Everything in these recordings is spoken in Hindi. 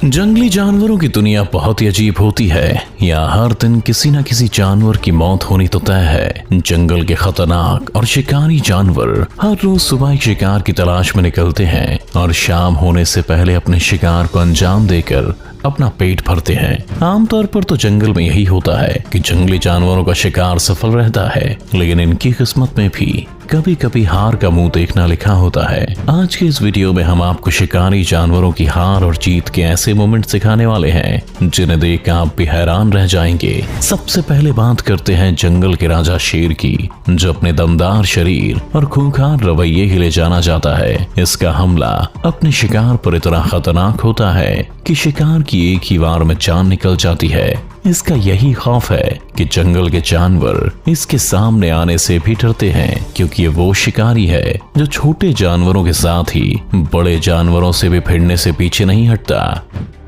जंगली जानवरों की दुनिया बहुत ही अजीब होती है। यहाँ हर दिन किसी न किसी जानवर की मौत होनी तो तय है। जंगल के खतरनाक और शिकारी जानवर हर रोज सुबह एक शिकार की तलाश में निकलते हैं और शाम होने से पहले अपने शिकार को अंजाम देकर अपना पेट भरते हैं। आमतौर पर तो जंगल में यही होता है कि जंगली जानवरों का शिकार सफल रहता है, लेकिन इनकी किस्मत में भी कभी कभी हार का मुंह देखना लिखा होता है। आज के इस वीडियो में हम आपको शिकारी जानवरों की हार और जीत के ऐसे मोमेंट सिखाने वाले हैं जिन्हें देख कर आप भी हैरान रह जाएंगे। सबसे पहले बात करते हैं जंगल के राजा शेर की, जो अपने दमदार शरीर और खूंखार रवैये के लिए जाना जाता है। इसका हमला अपने शिकार पर इतना खतरनाक होता है कि शिकार की एक ही वार में जान निकल जाती है। इसका यही खौफ है कि जंगल के जानवर इसके सामने आने से भी डरते हैं, क्योंकि ये वो शिकारी है जो छोटे जानवरों के साथ ही बड़े जानवरों से भी भिड़ने से पीछे नहीं हटता।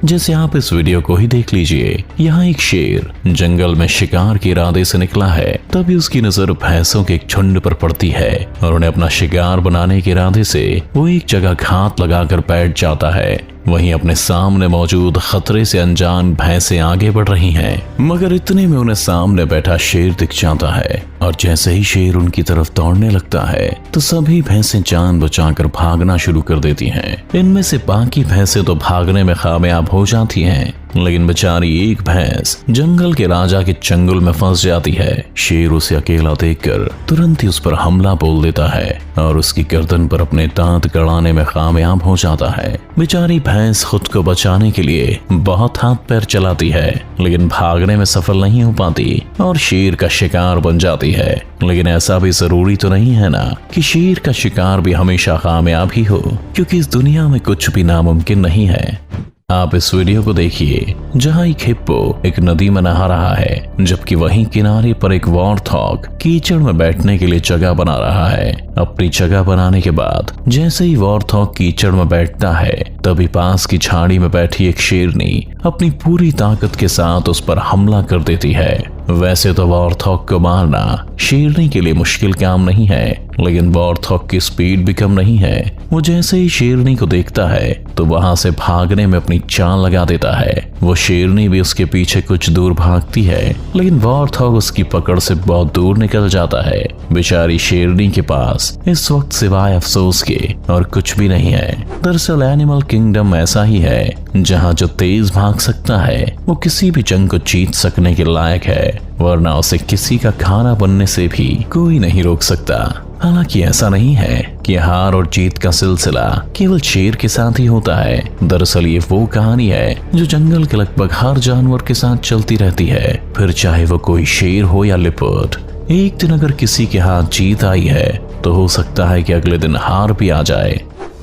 जैसे आप इस वीडियो को ही देख लीजिए। यहाँ एक शेर जंगल में शिकार के इरादे से निकला है, तभी उसकी नजर भैंसों के एक झुंड पर पड़ती है और उन्हें अपना शिकार बनाने के इरादे से वो एक जगह घात लगाकर बैठ जाता है। वहीं अपने सामने मौजूद खतरे से अनजान भैंसें आगे बढ़ रही हैं, मगर इतने में उन्हें सामने बैठा शेर दिख जाता है और जैसे ही शेर उनकी तरफ दौड़ने लगता है तो सभी भैंसें जान बचाकर भागना शुरू कर देती हैं। इनमें से बाकी भैंसें तो भागने में कामयाब हो जाती हैं, लेकिन बेचारी एक भैंस जंगल के राजा के चंगुल में फंस जाती है। शेर उसे अकेला देखकर तुरंत ही उस पर हमला बोल देता है और उसकी गर्दन पर अपने दांत गड़ाने में कामयाब हो जाता है। बेचारी भैंस खुद को बचाने के लिए बहुत हाथ पैर चलाती है, लेकिन भागने में सफल नहीं हो पाती और शेर का शिकार बन जाती है। लेकिन ऐसा भी जरूरी तो नहीं है ना कि शेर का शिकार भी हमेशा कामयाब ही हो, क्योंकि इस दुनिया में कुछ भी नामुमकिन नहीं है। आप इस वीडियो को देखिए जहां एक हिप्पो एक नदी में नहा रहा है, जबकि वहीं किनारे पर एक वॉरथॉग कीचड़ में बैठने के लिए जगह बना रहा है। अपनी जगह बनाने के बाद जैसे ही वॉरथॉग कीचड़ में बैठता है, तभी पास की झाड़ी में बैठी एक शेरनी अपनी पूरी ताकत के साथ उस पर हमला कर देती है। वैसे तो वॉरथॉग को मारना शेरनी के लिए मुश्किल काम नहीं है, लेकिन वॉरथॉग की स्पीड भी कम नहीं है। वो जैसे ही शेरनी को देखता है तो वहां से भागने में अपनी चाल लगा देता है। वो शेरनी भी उसके पीछे कुछ दूर भागती है, लेकिन वॉरथॉग उसकी पकड़ से बहुत दूर निकल जाता है। बेचारी शेरनी के पास इस वक्त सिवाय अफसोस के और कुछ भी नहीं है। दरअसल एनिमल किंगडम ऐसा ही है जहाँ जो तेज भाग सकता है वो किसी भी जंग को जीत सकने के लायक है, वरना उसे किसी का खाना बनने से भी कोई नहीं रोक सकता। हालांकि ऐसा नहीं है कि हार और जीत का सिलसिला केवल शेर के साथ ही होता है। दरअसल ये वो कहानी है जो जंगल के लगभग हर जानवर के साथ चलती रहती है, फिर चाहे वो कोई शेर हो या लिपर्ड। एक दिन अगर किसी के हाथ जीत आई है तो हो सकता है कि अगले दिन हार भी आ जाए।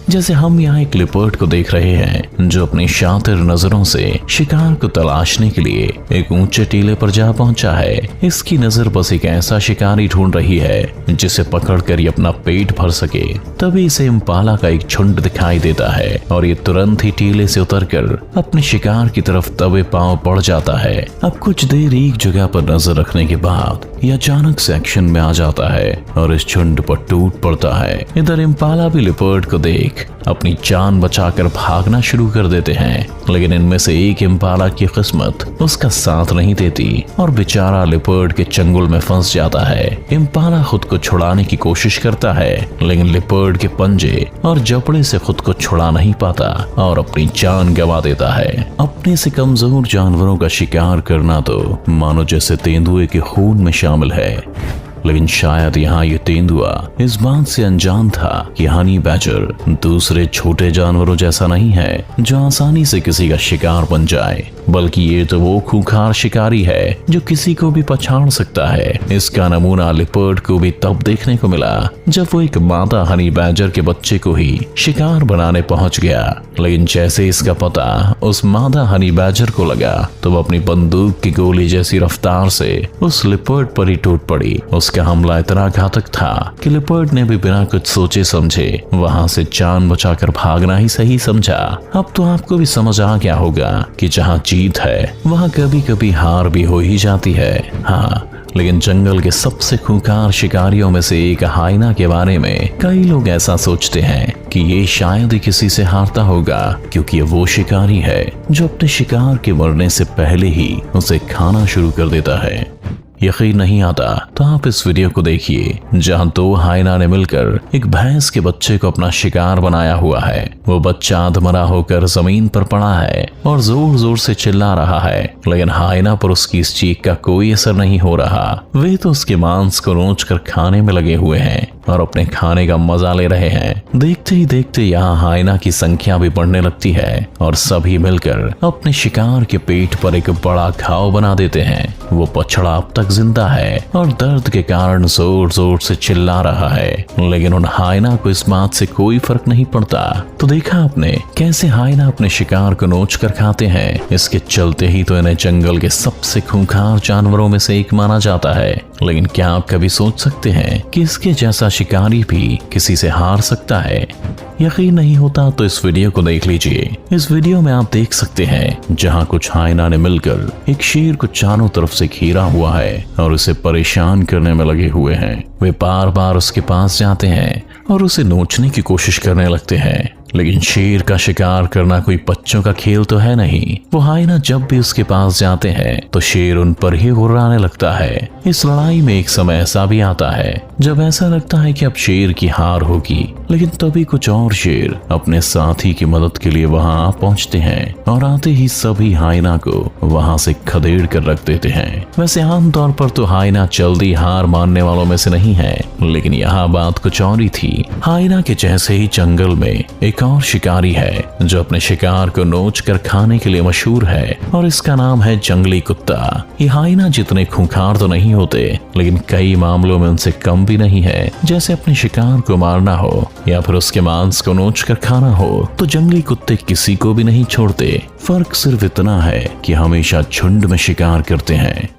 जैसे हम यहाँ एक लिपर्ड को देख रहे हैं जो अपनी शातिर नजरों से शिकार को तलाशने के लिए एक ऊंचे टीले पर जा पहुंचा है। इसकी नजर बस एक ऐसा शिकारी ढूंढ रही है जिसे पकड़कर ये अपना पेट भर सके। तभी इसे इम्पाला का एक झुंड दिखाई देता है और ये तुरंत ही टीले से उतरकर अपने शिकार की तरफ दबे पांव पड़ जाता है। अब कुछ देर एक जगह पर नजर रखने के बाद ये अचानक से एक्शन में आ जाता है और इस झुंड पर टूट पड़ता है। इधर इम्पाला भी लिपर्ड को देख अपनी जान बचाकर भागना शुरू कर देते हैं, लेकिन इनमें से एक इम्पाला की किस्मत उसका साथ नहीं देती और बेचारा लिपर्ड के चंगुल में फंस जाता है। इम्पाला खुद को छुड़ाने की कोशिश करता है, लेकिन लिपर्ड के पंजे और जबड़े से खुद को छुड़ा नहीं पाता और अपनी जान गंवा देता है। अपने से कमजोर जानवरों का शिकार करना तो मानो जैसे तेंदुए के खून में शामिल है, लेकिन शायद यहाँ ये तेंदुआ इस बात से अनजान था कि हनी बैडर दूसरे छोटे जानवरों जैसा नहीं है जो आसानी से किसी का शिकार बन जाए, बल्कि ये तो वो खूंखार शिकारी है जो किसी को भी पछाड़ सकता है। इसका नमूना लिपर्ड को भी तब देखने को मिला जब वो एक मादा हनी बैडर के बच्चे को ही शिकार बनाने पहुंच गया, लेकिन जैसे इसका पता उस मादा हनी बैडर को लगा तो वो अपनी बंदूक की गोली जैसी रफ्तार से उस लिपर्ड पर ही टूट पड़ी। उसका हमला इतना घातक था कि लिपर्ड ने भी बिना कुछ सोचे समझे वहां से जान बचाकर भागना ही सही समझा। अब तो आपको भी समझ आ गया होगा कि जहां जीत है वहां कभी कभी हार भी हो ही जाती है। हाँ, लेकिन जंगल के सबसे खूंखार शिकारियों में से एक हाइना के बारे में कई लोग ऐसा सोचते हैं कि ये शायद ही किसी से हारता होगा, क्योंकि ये वो शिकारी है जो अपने शिकार के मरने से पहले ही उसे खाना शुरू कर देता है। यकीन नहीं आता तो आप इस वीडियो को देखिए, जहां दो हाइना ने मिलकर एक भैंस के बच्चे को अपना शिकार बनाया हुआ है। वो बच्चा अधमरा होकर जमीन पर पड़ा है और जोर जोर से चिल्ला रहा है, लेकिन हाइना पर उसकी इस चीख का कोई असर नहीं हो रहा। वे तो उसके मांस को नोच कर खाने में लगे हुए हैं और अपने खाने का मजा ले रहे हैं। देखते ही देखते यहाँ हाइना की संख्या भी बढ़ने लगती है और सभी मिलकर अपने शिकार के पेट पर एक बड़ा घाव बना देते हैं। वो बछड़ा अब तक जिंदा है और दर्द के कारण जोर जोर से चिल्ला रहा है, लेकिन उन हाइना को इस बात से कोई फर्क नहीं पड़ता। तो देखा आपने कैसे हाइना अपने शिकार को नोच कर खाते हैं। इसके चलते ही तो इन्हें जंगल के सबसे खूंखार जानवरों में से एक माना जाता है। लेकिन क्या आप कभी सोच सकते हैं कि इसके जैसा शिकारी भी किसी से हार सकता है? यकीन नहीं होता तो इस वीडियो को देख लीजिए। इस वीडियो में आप देख सकते हैं जहां कुछ हाइना ने मिलकर एक शेर को चारों तरफ से घेरा हुआ है और उसे परेशान करने में लगे हुए हैं। वे बार बार उसके पास जाते हैं और उसे नोचने की कोशिश करने लगते हैं, लेकिन शेर का शिकार करना कोई बच्चों का खेल तो है नहीं। वो हाइना जब भी उसके पास जाते हैं तो शेर उन पर ही गुर्राने लगता है। इस लड़ाई में एक समय ऐसा भी आता है जब ऐसा लगता है कि अब शेर की हार होगी, लेकिन तभी कुछ और शेर अपने साथी की मदद के लिए वहां पहुंचते हैं और आते ही सभी हाइना को वहां से खदेड़ कर रख देते हैं। वैसे आमतौर पर तो हाइना जल्दी हार मानने वालों में से नहीं है, लेकिन यहाँ बात कुछ और ही थी। हाइना के जैसे ही जंगल में एक और शिकारी है जो अपने शिकार को नोच कर खाने के लिए मशहूर है और इसका नाम है जंगली कुत्ता। ये हाइना जितने खूंखार तो नहीं होते, लेकिन कई मामलों में उनसे कम भी नहीं है। जैसे अपने शिकार को मारना हो या फिर उसके मांस को नोच कर खाना हो, तो जंगली कुत्ते किसी को भी नहीं छोड़ते। फर्क सिर्फ इतना है कि हमेशा झुंड में शिकार करते हैं।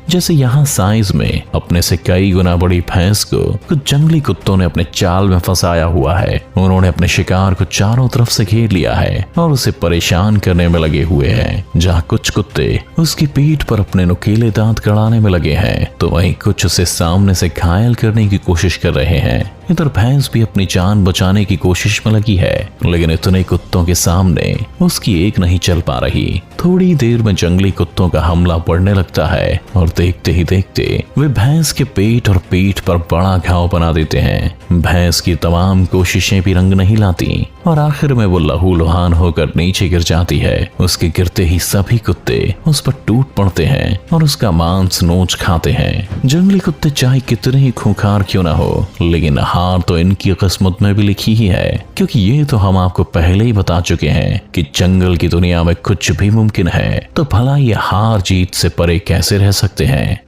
जैसे यहाँ साइज में अपने से कई गुना बड़ी भैंस को कुछ जंगली कुत्तों ने अपने चाल में फंसाया हुआ है। उन्होंने अपने शिकार को चारों तरफ से घेर लिया है और उसे परेशान करने में लगे हुए हैं। जहाँ कुछ कुत्ते उसकी पीठ पर अपने नुकीले दांत गड़ाने में लगे हैं, तो वहीं कुछ उसे सामने से घायल करने की कोशिश कर रहे हैं। इधर भैंस भी अपनी जान बचाने की कोशिश में लगी है, लेकिन इतने कुत्तों के सामने उसकी एक नहीं चल पा रही। थोड़ी देर में जंगली कुत्तों का हमला बढ़ने लगता है और देखते ही देखते वे भैंस के पेट और पीठ पर बड़ा घाव बना देते हैं। भैंस की तमाम कोशिशें भी रंग नहीं लाती और आखिर में वो लहूलुहान होकर नीचे गिर जाती है। उसके गिरते ही सभी कुत्ते उस पर टूट पड़ते हैं और उसका मांस नोच खाते हैं। जंगली कुत्ते चाहे कितने ही खूंखार क्यों ना हो, लेकिन हार तो इनकी किस्मत में भी लिखी ही है, क्योंकि ये तो हम आपको पहले ही बता चुके हैं कि जंगल की दुनिया में कुछ भी मुमकिन है। तो भला ये हार जीत से परे कैसे रह सकते हैं?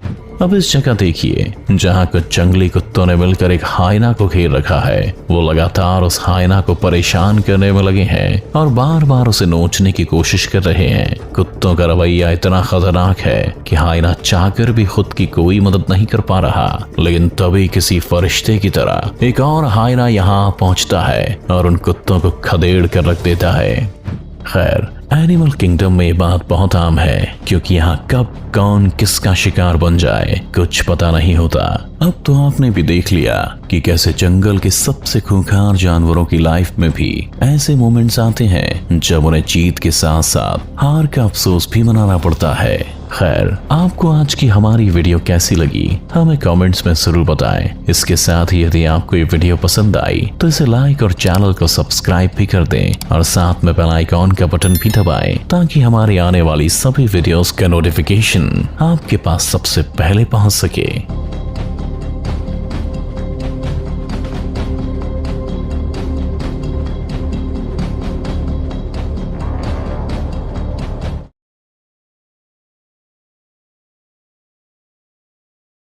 अब इस जगह देखिए जहाँ कुछ जंगली कुत्तों ने मिलकर एक हाइना को घेर रखा है। वो लगातार उस हाइना को परेशान करने में लगे हैं और बार बार उसे नोचने की कोशिश कर रहे हैं। कुत्तों का रवैया इतना खतरनाक है कि हाइना चाहकर भी खुद की कोई मदद नहीं कर पा रहा, लेकिन तभी किसी फरिश्ते की तरह एक और हाइना यहाँ पहुँचता है और उन कुत्तों को खदेड़ कर रख देता है। खैर, एनिमल किंगडम में ये बात बहुत आम है, क्योंकि यहाँ कब कौन किसका शिकार बन जाए कुछ पता नहीं होता। अब तो आपने भी देख लिया कि कैसे जंगल के सबसे खूंखार जानवरों की लाइफ में भी ऐसे मोमेंट्स आते हैं जब उन्हें जीत के साथ साथ हार का अफसोस भी मनाना पड़ता है। खैर, आपको आज की हमारी वीडियो कैसी लगी हमें कमेंट्स में जरूर बताएं। इसके साथ ही यदि आपको ये वीडियो पसंद आई तो इसे लाइक और चैनल को सब्सक्राइब भी कर दें और साथ में बेल आइकॉन का बटन भी दबाएं, ताकि हमारी आने वाली सभी वीडियोस का नोटिफिकेशन आपके पास सबसे पहले पहुंच सके।